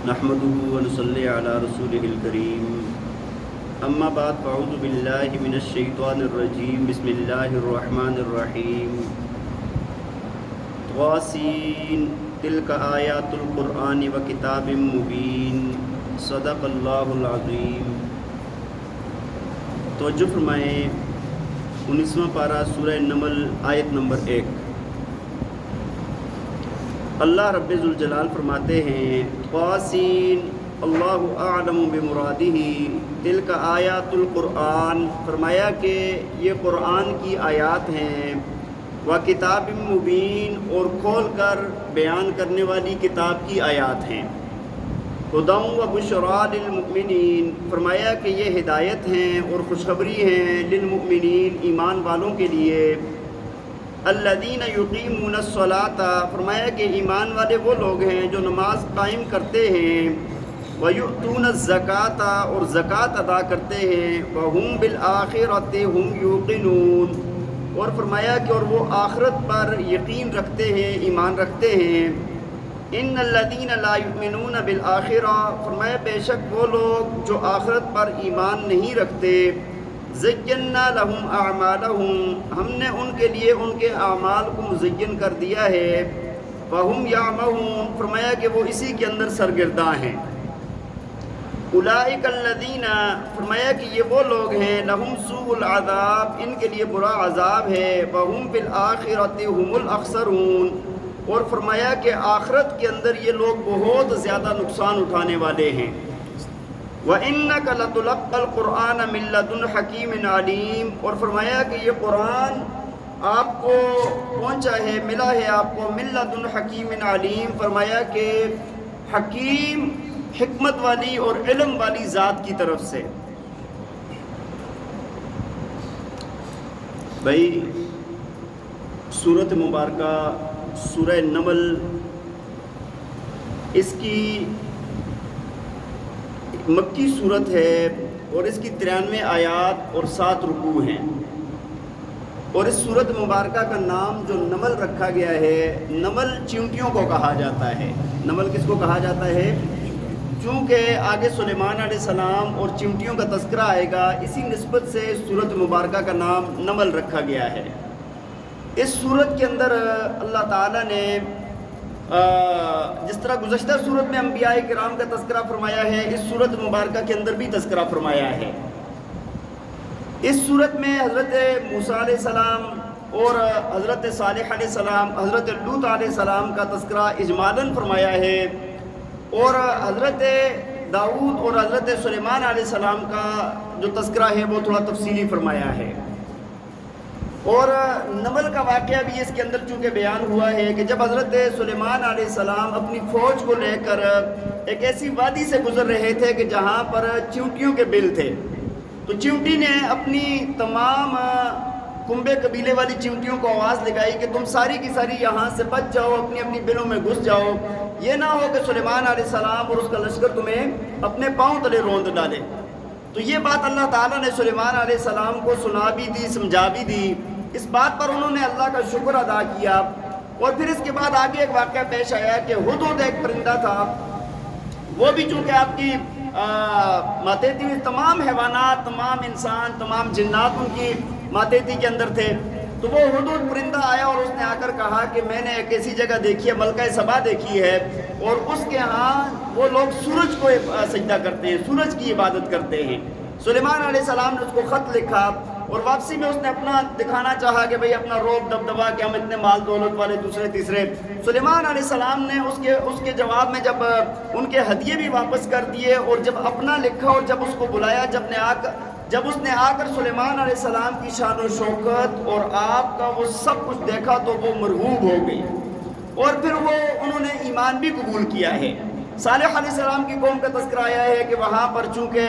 نحمده ونصلي على رسوله الكريم اما بعد فاعوذ بالله من الشيطان الرجيم بسم الله الرحمن الرحيم طاسين تلك آيات القرآن وكتاب مبين صدق اللہ العظیم۔ توجہ فرمائیں 19واں پارہ سورہ نمل آیت نمبر 1۔ اللہ رب ذوالجلال فرماتے ہیں طاسین اللہ اعلم بمرادہ تلک آیات القرآن، فرمایا کہ یہ قرآن کی آیات ہیں، و کتاب مبین اور کھول کر بیان کرنے والی کتاب کی آیات ہیں، ہدی و بشریٰ للمؤمنین، فرمایا کہ یہ ہدایت ہیں اور خوشخبری ہیں للمؤمنین ایمان والوں کے لیے، الذین یقیمون الصلاۃ، فرمایا کہ ایمان والے وہ لوگ ہیں جو نماز قائم کرتے ہیں، ویؤتون الزکاۃ اور زکوٰۃ ادا کرتے ہیں، وہم بالآخرۃ ہم یوقنون، اور فرمایا کہ اور وہ آخرت پر یقین رکھتے ہیں، ایمان رکھتے ہیں، ان الذین لا یؤمنون بالآخرہ، فرمایا بے شک وہ لوگ جو آخرت پر ایمان نہیں رکھتے، زینا لہم اعمالہم، ہم نے ان کے لیے ان کے اعمال کو مزین کر دیا ہے، فہم یعمہون، فرمایا کہ وہ اسی کے اندر سرگرداں ہیں، اولئک الذین، فرمایا کہ یہ وہ لوگ ہیں، لہم سوء العذاب، ان کے لیے برا عذاب ہے، وہم بالآخرۃ ہم الاخسرون، اور فرمایا کہ آخرت کے اندر یہ لوگ بہت زیادہ نقصان اٹھانے والے ہیں، وَإِنَّكَ لَتُلَقَّى الْقُرْآنَ مِن لَّدُنْ حَكِيمٍ عَلِيمٍ، اور فرمایا کہ یہ قرآن آپ کو پہنچا ہے، ملا ہے آپ کو، مِن لَّدُنْ حَكِيمٍ عَلِيمٍ، فرمایا کہ حکیم، حکمت والی اور علم والی ذات کی طرف سے۔ بھائی سورۃ مبارکہ سورہ نمل، اس کی مکی صورت ہے اور اس کی 93 آیات اور 7 رکوع ہیں، اور اس صورت مبارکہ کا نام جو نمل رکھا گیا ہے، نمل چیونٹیوں کو کہا جاتا ہے۔ نمل کس کو کہا جاتا ہے؟ چونکہ آگے سلیمان علیہ السلام اور چیونٹیوں کا تذکرہ آئے گا، اسی نسبت سے اس صورت مبارکہ کا نام نمل رکھا گیا ہے۔ اس صورت کے اندر اللہ تعالیٰ نے جس طرح گزشتہ صورت میں انبیاء کرام کا تذکرہ فرمایا ہے، اس صورت مبارکہ کے اندر بھی تذکرہ فرمایا ہے۔ اس صورت میں حضرت موسیٰ علیہ السلام اور حضرت صالح علیہ السلام، حضرت لوط علیہ السلام کا تذکرہ اجمالاً فرمایا ہے، اور حضرت داؤد اور حضرت سلیمان علیہ السلام کا جو تذکرہ ہے وہ تھوڑا تفصیلی فرمایا ہے۔ اور نمل کا واقعہ بھی اس کے اندر چونکہ بیان ہوا ہے کہ جب حضرت سلیمان علیہ السلام اپنی فوج کو لے کر ایک ایسی وادی سے گزر رہے تھے کہ جہاں پر چیونٹیوں کے بل تھے، تو چیونٹی نے اپنی تمام کنبے قبیلے والی چیونٹیوں کو آواز لگائی کہ تم ساری کی ساری یہاں سے بچ جاؤ، اپنی اپنی بلوں میں گھس جاؤ، یہ نہ ہو کہ سلیمان علیہ السلام اور اس کا لشکر تمہیں اپنے پاؤں تلے روند ڈالے۔ تو یہ بات اللہ تعالیٰ نے سلیمان علیہ السلام کو سنا بھی دی، سمجھا بھی دی، اس بات پر انہوں نے اللہ کا شکر ادا کیا۔ اور پھر اس کے بعد آگے ایک واقعہ پیش آیا کہ ہدہد ایک پرندہ تھا، وہ بھی چونکہ آپ کی ماتحتی میں تمام حیوانات، تمام انسان، تمام جنات ان کی ماتحتی کے اندر تھے، تو وہ ہدہد پرندہ آیا اور اس نے آ کر کہا کہ میں نے ایک ایسی جگہ دیکھی ہے، ملکہ سبا دیکھی ہے، اور اس کے ہاں وہ لوگ سورج کو سجدہ کرتے ہیں، سورج کی عبادت کرتے ہیں۔ سلیمان علیہ السلام نے اس کو خط لکھا، اور واپسی میں اس نے اپنا دکھانا چاہا کہ بھئی اپنا روب دبدبا کہ ہم اتنے مال دولت والے، دوسرے تیسرے۔ سلیمان علیہ السلام نے اس کے جواب میں جب ان کے ہدیے بھی واپس کر دیے، اور جب اپنا لکھا اور جب اس کو بلایا، جب اس نے آ کر سلیمان علیہ السلام کی شان و شوکت اور آپ کا وہ سب کچھ دیکھا تو وہ مرغوب ہو گئی، اور پھر انہوں نے ایمان بھی قبول کیا ہے۔ صالح علیہ السلام کی قوم کا تذکرہ آیا ہے کہ وہاں پر چونکہ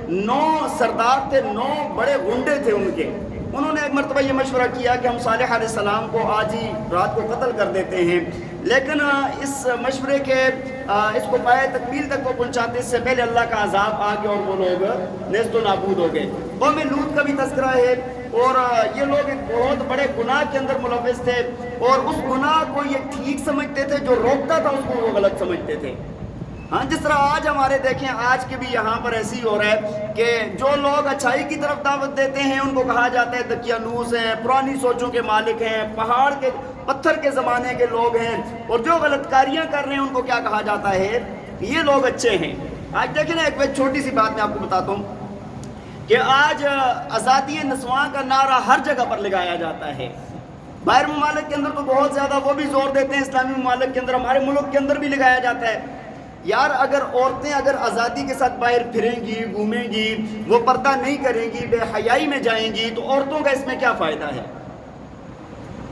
9 سردار تھے، 9 بڑے غنڈے تھے ان کے، انہوں نے ایک مرتبہ یہ مشورہ کیا کہ ہم صالح علیہ السلام کو آج ہی رات کو قتل کر دیتے ہیں، لیکن اس مشورے کے اس کو پائے تکمیل تک وہ پہنچاتے سے پہلے اللہ کا عذاب آ گیا اور وہ لوگ نیست و نابود ہو گئے۔ قوم لوط کا بھی تذکرہ ہے، اور یہ لوگ ایک بہت بڑے گناہ کے اندر ملوث تھے، اور اس گناہ کو یہ ٹھیک سمجھتے تھے، جو روکتا تھا اس کو وہ غلط سمجھتے تھے۔ ہاں جس طرح آج ہمارے دیکھیں آج کے بھی یہاں پر ایسی ہو رہا ہے کہ جو لوگ اچھائی کی طرف دعوت دیتے ہیں ان کو کہا جاتا ہے دقیانوس ہیں، پرانی سوچوں کے مالک ہیں، پہاڑ کے پتھر کے زمانے کے لوگ ہیں، اور جو غلط کاریاں کر رہے ہیں ان کو کیا کہا جاتا ہے؟ یہ لوگ اچھے ہیں۔ آج دیکھیں نا ایک چھوٹی سی بات میں آپ کو بتاتا ہوں کہ آج آزادی نسواں کا نعرہ ہر جگہ پر لگایا جاتا ہے۔ باہر ممالک کے اندر تو بہت زیادہ وہ بھی زور دیتے ہیں، اسلامی ممالک کے اندر، ہمارے ملک کے اندر بھی لگایا جاتا ہے۔ یار اگر عورتیں اگر آزادی کے ساتھ باہر پھریں گی، گھومیں گی، وہ پردہ نہیں کریں گی، بے حیائی میں جائیں گی، تو عورتوں کا اس میں کیا فائدہ ہے؟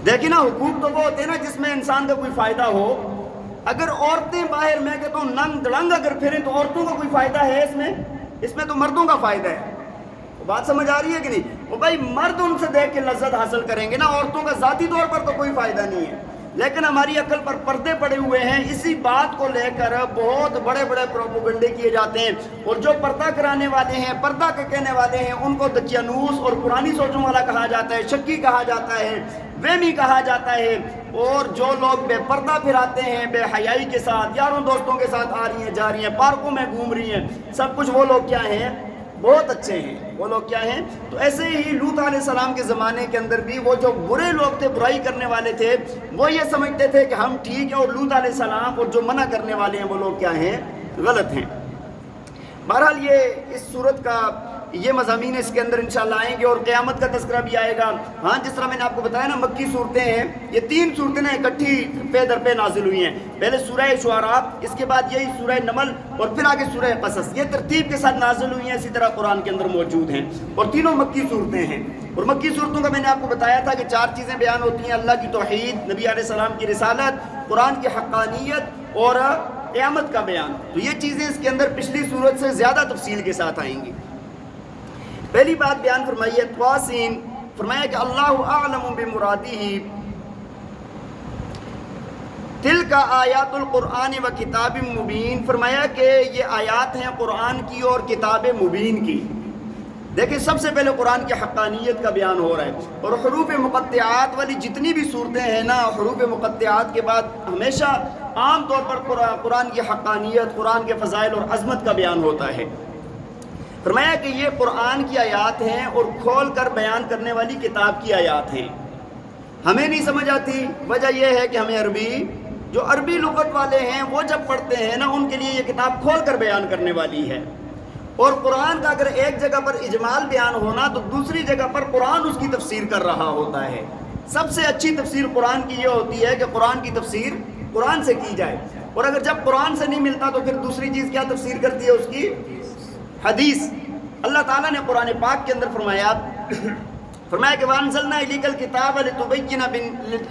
دیکھیں نا حقوق تو وہ ہوتے ہیں نا جس میں انسان کا کوئی فائدہ ہو۔ اگر عورتیں باہر میں کہتا ہوں ننگ دڑنگ اگر پھریں تو عورتوں کا کوئی فائدہ ہے اس میں تو مردوں کا فائدہ ہے۔ بات سمجھ آ رہی ہے کہ نہیں؟ وہ بھائی مرد ان سے دیکھ کے لذت حاصل کریں گے نا، عورتوں کا ذاتی طور پر تو کوئی فائدہ نہیں ہے۔ لیکن ہماری عقل پر پردے پڑے ہوئے ہیں، اسی بات کو لے کر بہت بڑے بڑے پروپیگنڈے کیے جاتے ہیں، اور جو پردہ کرانے والے ہیں، پردہ کے کہنے والے ہیں، ان کو دقیانوس اور پرانی سوچوں والا کہا جاتا ہے، شکی کہا جاتا ہے، وہمی کہا جاتا ہے۔ اور جو لوگ بے پردہ پھراتے ہیں بے حیائی کے ساتھ، یاروں دوستوں کے ساتھ آ رہی ہیں جا رہی ہیں، پارکوں میں گھوم رہی ہیں، سب کچھ وہ لوگ کیا ہیں؟ بہت اچھے ہیں۔ وہ لوگ کیا ہیں؟ تو ایسے ہی لوط علیہ السلام کے زمانے کے اندر بھی وہ جو برے لوگ تھے، برائی کرنے والے تھے، وہ یہ سمجھتے تھے کہ ہم ٹھیک ہیں، اور لوط علیہ السلام اور جو منع کرنے والے ہیں وہ لوگ کیا ہیں؟ غلط ہیں۔ بہرحال یہ اس صورت کا یہ مضامین اس کے اندر انشاءاللہ آئیں گے، اور قیامت کا تذکرہ بھی آئے گا۔ ہاں جس طرح میں نے آپ کو بتایا نا مکی صورتیں ہیں، یہ 3 صورتیں نا اکٹھی پے در پہ نازل ہوئی ہیں۔ پہلے سورہ شعراء، اس کے بعد یہی سورہ نمل، اور پھر آگے سورہ قصص، یہ ترتیب کے ساتھ نازل ہوئی ہیں، اسی طرح قرآن کے اندر موجود ہیں، اور تینوں مکی صورتیں ہیں۔ اور مکی صورتوں کا میں نے آپ کو بتایا تھا کہ 4 چیزیں بیان ہوتی ہیں: اللہ کی توحید، نبی علیہ السلام کی رسالت، قرآن کی حقانیت اور قیامت کا بیان۔ تو یہ چیزیں اس کے اندر پچھلی صورت سے زیادہ تفصیل کے ساتھ آئیں گی۔ پہلی بات بیان فرمائی ہے تواسین، فرمایا کہ اللہ اعلم بمرادہ، تلک آیات القرآن و کتاب مبین، فرمایا کہ یہ آیات ہیں قرآن کی اور کتاب مبین کی۔ دیکھیں سب سے پہلے قرآن کی حقانیت کا بیان ہو رہا ہے، اور حروف مقطعات والی جتنی بھی صورتیں ہیں نا، حروف مقطعات کے بعد ہمیشہ عام طور پر قرآن کی حقانیت، قرآن کے فضائل اور عظمت کا بیان ہوتا ہے۔ فرمایا کہ یہ قرآن کی آیات ہیں اور کھول کر بیان کرنے والی کتاب کی آیات ہیں۔ ہمیں نہیں سمجھ آتی، وجہ یہ ہے کہ ہمیں جو عربی لغت والے ہیں وہ جب پڑھتے ہیں نا، ان کے لیے یہ کتاب کھول کر بیان کرنے والی ہے۔ اور قرآن کا اگر ایک جگہ پر اجمال بیان ہونا تو دوسری جگہ پر قرآن اس کی تفسیر کر رہا ہوتا ہے۔ سب سے اچھی تفسیر قرآن کی یہ ہوتی ہے کہ قرآن کی تفسیر قرآن سے کی جائے، اور اگر جب قرآن سے نہیں ملتا تو پھر دوسری چیز کیا تفسیر کرتی ہے اس کی؟ حدیث۔ اللہ تعالیٰ نے قرآن پاک کے اندر فرمایا کہ وَأَنزَلْنَا إِلَيْكَ الْكِتَابَ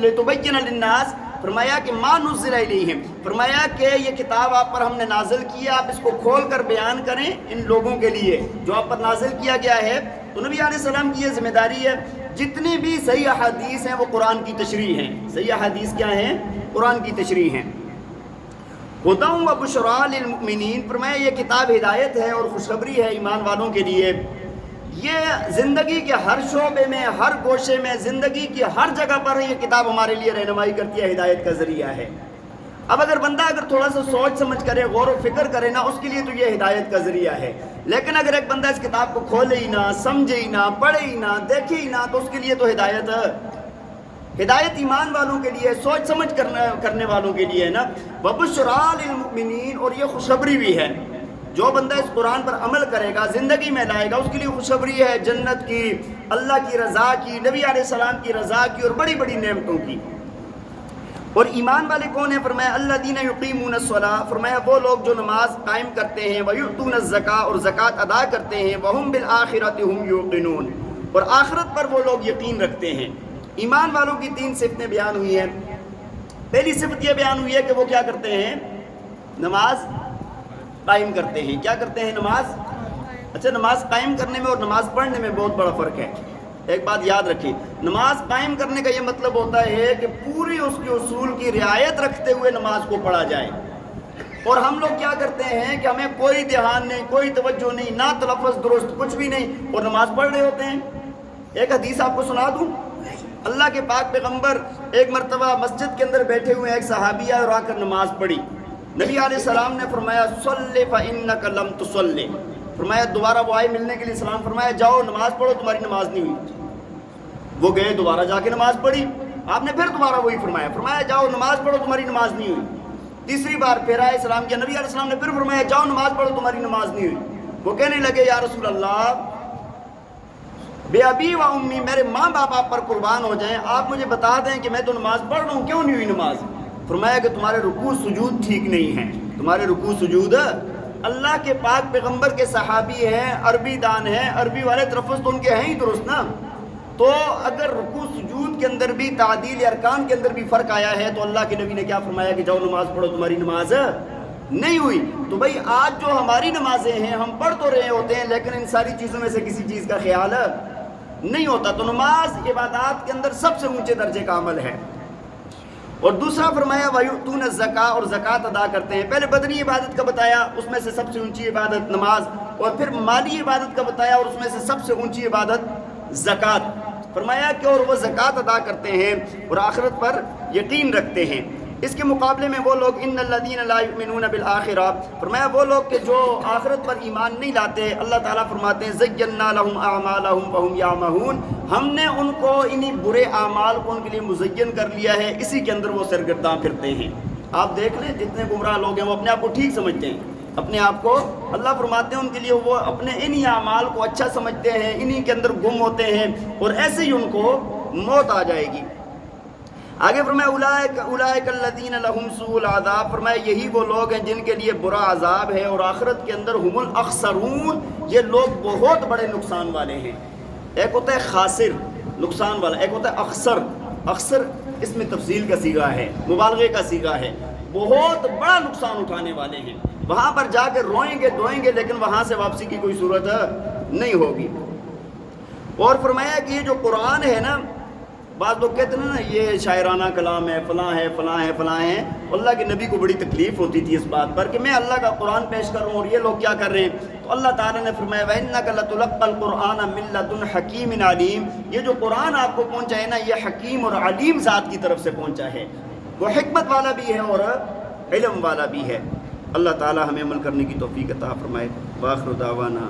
لِتُبَيِّنَ لِلنَّاسِ، فرمایا کہ مَا نُزِّلَ إِلَيْهِمْ، فرمایا کہ یہ کتاب آپ پر ہم نے نازل کی ہے، آپ اس کو کھول کر بیان کریں ان لوگوں کے لیے جو آپ پر نازل کیا گیا ہے۔ تو نبی علیہ السلام کی یہ ذمہ داری ہے، جتنی بھی صحیح احادیث ہیں وہ قرآن کی تشریح ہیں۔ صحیح احادیث کیا ہیں؟ قرآن کی تشریح ہیں۔ ہدی و بشریٰ للمؤمنین، فرمایا یہ کتاب ہدایت ہے اور خوشخبری ہے ایمان والوں کے لیے۔ یہ زندگی کے ہر شعبے میں، ہر گوشے میں، زندگی کی ہر جگہ پر یہ کتاب ہمارے لیے رہنمائی کرتی ہے، ہدایت کا ذریعہ ہے۔ اب اگر بندہ تھوڑا سا سوچ سمجھ کرے، غور و فکر کرے نا، اس کے لیے تو یہ ہدایت کا ذریعہ ہے۔ لیکن اگر ایک بندہ اس کتاب کو کھولے ہی نہ، سمجھے ہی نہ، پڑھے ہی نہ، دیکھے ہی نہ، تو اس کے لیے تو ہدایت ایمان والوں کے لیے، سوچ سمجھ کرنے والوں کے لیے ہے نا۔ وَبُشْرَىٰ لِلْمُؤْمِنِينَ، اور یہ خوشخبری بھی ہے۔ جو بندہ اس قرآن پر عمل کرے گا، زندگی میں لائے گا، اس کے لیے خوشخبری ہے جنت کی، اللہ کی رضا کی، نبی علیہ السلام کی رضا کی، اور بڑی بڑی نعمتوں کی۔ اور ایمان والے کون ہیں؟ فرمایا الذین یقیمون الصلاۃ، فرمایا وہ لوگ جو نماز قائم کرتے ہیں، ویؤتون الزکاۃ، اور زکوٰۃ ادا کرتے ہیں، وہم بالآخرۃ ہم یوقنون، اور آخرت پر وہ لوگ یقین رکھتے ہیں۔ ایمان والوں کی 3 صفتیں بیان ہوئی ہیں۔ پہلی صفت یہ بیان ہوئی ہے کہ وہ کیا کرتے ہیں؟ نماز قائم کرتے ہیں۔ کیا کرتے ہیں؟ نماز۔ اچھا، نماز قائم کرنے میں اور نماز پڑھنے میں بہت بڑا فرق ہے۔ ایک بات یاد رکھیے، نماز قائم کرنے کا یہ مطلب ہوتا ہے کہ پوری اس کے اصول کی رعایت رکھتے ہوئے نماز کو پڑھا جائے۔ اور ہم لوگ کیا کرتے ہیں کہ ہمیں کوئی دھیان نہیں، کوئی توجہ نہیں، نہ تلفظ درست، کچھ بھی نہیں، اور نماز پڑھ رہے ہوتے ہیں۔ ایک حدیث آپ کو سنا دوں، اللہ کے پاک پیغمبر ایک مرتبہ مسجد کے اندر بیٹھے ہوئے، ایک صحابیہ اور آ کر نماز پڑھی، نبی علیہ السلام نے فرمایا صلی فإنک لم تصلی، فرمایا دوبارہ وہ آئے ملنے کے لیے سلام فرمایا جاؤ نماز پڑھو تمہاری نماز نہیں ہوئی۔ وہ گئے دوبارہ جا کے نماز پڑھی، آپ نے پھر دوبارہ وہی فرمایا، فرمایا جاؤ نماز پڑھو تمہاری نماز نہیں ہوئی۔ تیسری بار پھر آئے سلام کیا، نبی علیہ السلام نے پھر فرمایا جاؤ نماز پڑھو تمہاری نماز نہیں ہوئی۔ وہ کہنے لگے یا رسول اللہ بے ابی و امی، میرے ماں باپ آپ پر قربان ہو جائیں، آپ مجھے بتا دیں کہ میں تو نماز پڑھ رہا ہوں کیوں نہیں ہوئی نماز؟ فرمایا کہ تمہارے رکوع سجود ٹھیک نہیں ہیں، تمہارے رکوع سجود، اللہ کے پاک پیغمبر کے صحابی ہیں، عربی دان ہیں، عربی والے تلفظ تو ان کے ہیں ہی درست نا، تو اگر رکوع سجود کے اندر بھی تعدیل ارکان کے اندر بھی فرق آیا ہے تو اللہ کے نبی نے کیا فرمایا کہ جاؤ نماز پڑھو تمہاری نماز نہیں ہوئی۔ تو بھائی آج جو ہماری نمازیں ہیں ہم پڑھ تو رہے ہوتے ہیں لیکن ان ساری چیزوں میں سے کسی چیز کا خیال نہیں ہوتا، تو نماز عبادات کے اندر سب سے اونچے درجے کا عمل ہے۔ اور دوسرا فرمایا وَيُؤْتُونَ الزَّكَاةَ، اور زکوٰۃ ادا کرتے ہیں۔ پہلے بدنی عبادت کا بتایا، اس میں سے سب سے اونچی عبادت نماز، اور پھر مالی عبادت کا بتایا اور اس میں سے سب سے اونچی عبادت زکوٰۃ۔ فرمایا کہ اور وہ زکوٰۃ ادا کرتے ہیں اور آخرت پر یقین رکھتے ہیں۔ اس کے مقابلے میں وہ لوگ ان الذین لا یؤمنون بالآخرہ، فرمایا وہ لوگ کہ جو آخرت پر ایمان نہیں لاتے، اللہ تعالیٰ فرماتے ہیں زینا لہم اعمالہم فہم یعمہون، ہم نے ان کو انہی برے اعمال کو ان کے لیے مزین کر لیا ہے، اسی کے اندر وہ سرگرداں پھرتے ہیں۔ آپ دیکھ لیں جتنے گمراہ لوگ ہیں وہ اپنے آپ کو ٹھیک سمجھتے ہیں، اپنے آپ کو اللہ فرماتے ہیں ان کے لیے وہ اپنے انہی اعمال کو اچھا سمجھتے ہیں، انہی کے اندر گم ہوتے ہیں اور ایسے ہی ان کو موت آ جائے گی۔ آگے فرمایا اولئک الذین لہم سوء العذاب، فرمایا یہی وہ لوگ ہیں جن کے لیے برا عذاب ہے، اور آخرت کے اندر ہم الاخسرون، یہ لوگ بہت بڑے نقصان والے ہیں۔ ایک ہوتا ہے خاسر نقصان والا، ایک ہوتا ہے اخسر، اخسر اس میں تفصیل کا صیغہ ہے، مبالغے کا صیغہ ہے، بہت بڑا نقصان اٹھانے والے ہیں، وہاں پر جا کے روئیں گے دھوئیں گے لیکن وہاں سے واپسی کی کوئی صورت نہیں ہوگی۔ اور فرمایا کہ یہ جو قرآن ہے نا، بعض لوگ کہتے ہیں نا یہ شاعرانہ کلام ہے، فلاں ہے فلاں ہے فلاں ہے، اللہ کے نبی کو بڑی تکلیف ہوتی تھی اس بات پر کہ میں اللہ کا قرآن پیش کروں اور یہ لوگ کیا کر رہے ہیں، تو اللہ تعالیٰ نے فرمایا وَإِنَّكَ لَتُلَقَّى الْقُرْآنَ مِن لَّدُنْ حَكِيمٍ عَلِيمٍ، یہ جو قرآن آپ کو پہنچا ہے نا یہ حکیم اور علیم ذات کی طرف سے پہنچا ہے، وہ حکمت والا بھی ہے اور علم والا بھی ہے۔ اللہ تعالیٰ ہمیں عمل کرنے کی توفیق عطا فرمائے۔ وآخر دعوانا